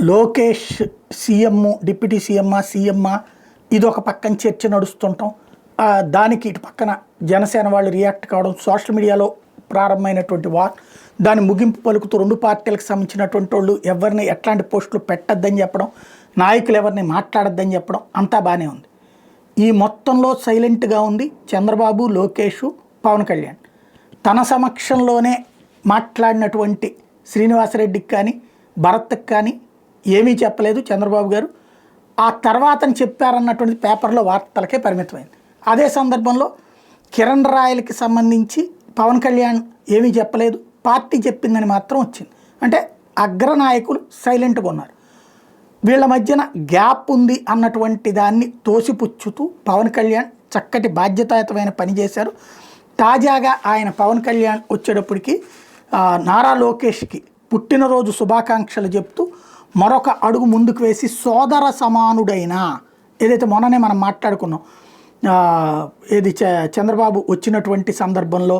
Lokesh CM, deputy సీఎమ్మా ఇది ఒక పక్కన చర్చ నడుస్తుంటాం. దానికి ఇటు పక్కన జనసేన వాళ్ళు రియాక్ట్ కావడం, సోషల్ మీడియాలో ప్రారంభమైనటువంటి వార్, దాని ముగింపు పలుకుతూ రెండు పార్టీలకు సంబంధించినటువంటి వాళ్ళు ఎవరిని ఎట్లాంటి పోస్టులు పెట్టద్దని చెప్పడం, నాయకులు ఎవరిని మాట్లాడద్దని చెప్పడం అంతా బాగానే ఉంది. ఈ మొత్తంలో సైలెంట్గా ఉంది చంద్రబాబు, లోకేష్, పవన్ కళ్యాణ్. తన సమక్షంలోనే మాట్లాడినటువంటి శ్రీనివాసరెడ్డికి కానీ భరత్కి కానీ ఏమీ చెప్పలేదు చంద్రబాబు గారు. ఆ తర్వాతని చెప్పారన్నటువంటి పేపర్లో వార్తలకే పరిమితమైంది. అదే సందర్భంలో కిరణ్ రాయలకి సంబంధించి పవన్ కళ్యాణ్ ఏమీ చెప్పలేదు, పార్టీ చెప్పిందని మాత్రం వచ్చింది. అంటే అగ్రనాయకులు సైలెంట్గా ఉన్నారు. వీళ్ళ మధ్యన గ్యాప్ ఉంది అన్నటువంటి దాన్ని తోసిపుచ్చుతూ పవన్ కళ్యాణ్ చక్కటి బాధ్యతాయుతమైన పని చేశారు. తాజాగా ఆయన పవన్ కళ్యాణ్ వచ్చేటప్పటికి నారా లోకేష్కి పుట్టినరోజు శుభాకాంక్షలు చెప్తూ మరొక అడుగు ముందుకు వేసి సోదర సమానుడైన, ఏదైతే మొన్ననే మనం మాట్లాడుకున్నాం, ఏది చంద్రబాబు వచ్చినటువంటి సందర్భంలో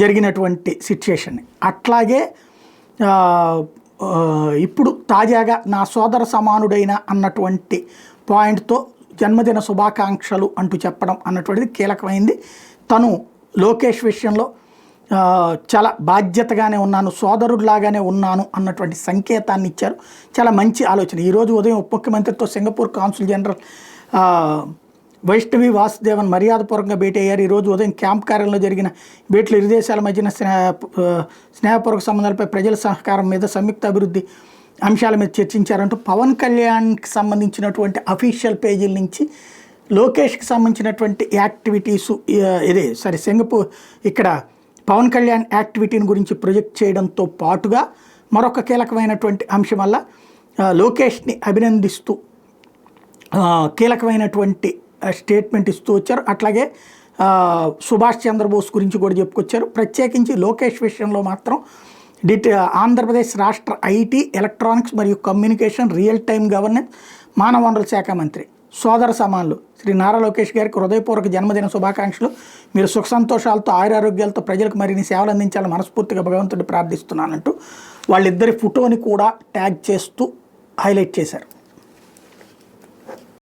జరిగినటువంటి సిచ్యుయేషన్ని, అట్లాగే ఇప్పుడు తాజాగా నా సోదర సమానుడైన అన్నటువంటి పాయింట్తో జన్మదిన శుభాకాంక్షలు అంటూ చెప్పడం అన్నటువంటిది కీలకమైంది. తను లోకేష్ విషయంలో చాలా బాధ్యతగానే ఉన్నాను, సోదరుడిలాగానే ఉన్నాను అన్నటువంటి సంకేతాన్ని ఇచ్చారు. చాలా మంచి ఆలోచన. ఈరోజు ఉదయం ఉప ముఖ్యమంత్రితో Singapore consul general Vaishnavi Vasudevan మర్యాదపూర్వకంగా భేటీ అయ్యారు. ఈరోజు ఉదయం క్యాంప్ కార్యాలయంలో జరిగిన భేటీలో ఇరు దేశాల మధ్యన స్నేహపూర్వక సంబంధాలపై ప్రజల సహకారం మీద సంయుక్త అభివృద్ధి అంశాల మీద చర్చించారంటూ పవన్ కళ్యాణ్కి సంబంధించినటువంటి అఫీషియల్ పేజీల నుంచి లోకేష్కి సంబంధించినటువంటి యాక్టివిటీసు సింగపూర్ ఇక్కడ పవన్ కళ్యాణ్ యాక్టివిటీని గురించి ప్రొజెక్ట్ చేయడంతో పాటుగా మరొక కీలకమైనటువంటి అంశం వల్ల లోకేష్ని అభినందిస్తూ కీలకమైనటువంటి స్టేట్మెంట్ ఇస్తూ వచ్చారు. అట్లాగే సుభాష్ చంద్రబోస్ గురించి కూడా చెప్పుకొచ్చారు. ప్రత్యేకించి లోకేష్ విషయంలో మాత్రం ఆంధ్రప్రదేశ్ రాష్ట్ర ఐటీ, ఎలక్ట్రానిక్స్ మరియు కమ్యూనికేషన్, రియల్ టైమ్ గవర్నెన్స్, మానవ వనరుల శాఖ మంత్రి, సోదర సమానులు శ్రీ నారా లోకేష్ గారికి హృదయపూర్వక జన్మదిన శుభాకాంక్షలు. మీరు సుఖ సంతోషాలతో ఆయురారోగ్యాలతో ప్రజలకు మరిన్ని సేవలు అందించాలని మనస్ఫూర్తిగా భగవంతుడిని ప్రార్థిస్తున్నానంటూ వాళ్ళిద్దరి ఫోటోని కూడా ట్యాగ్ చేస్తూ హైలైట్ చేశారు.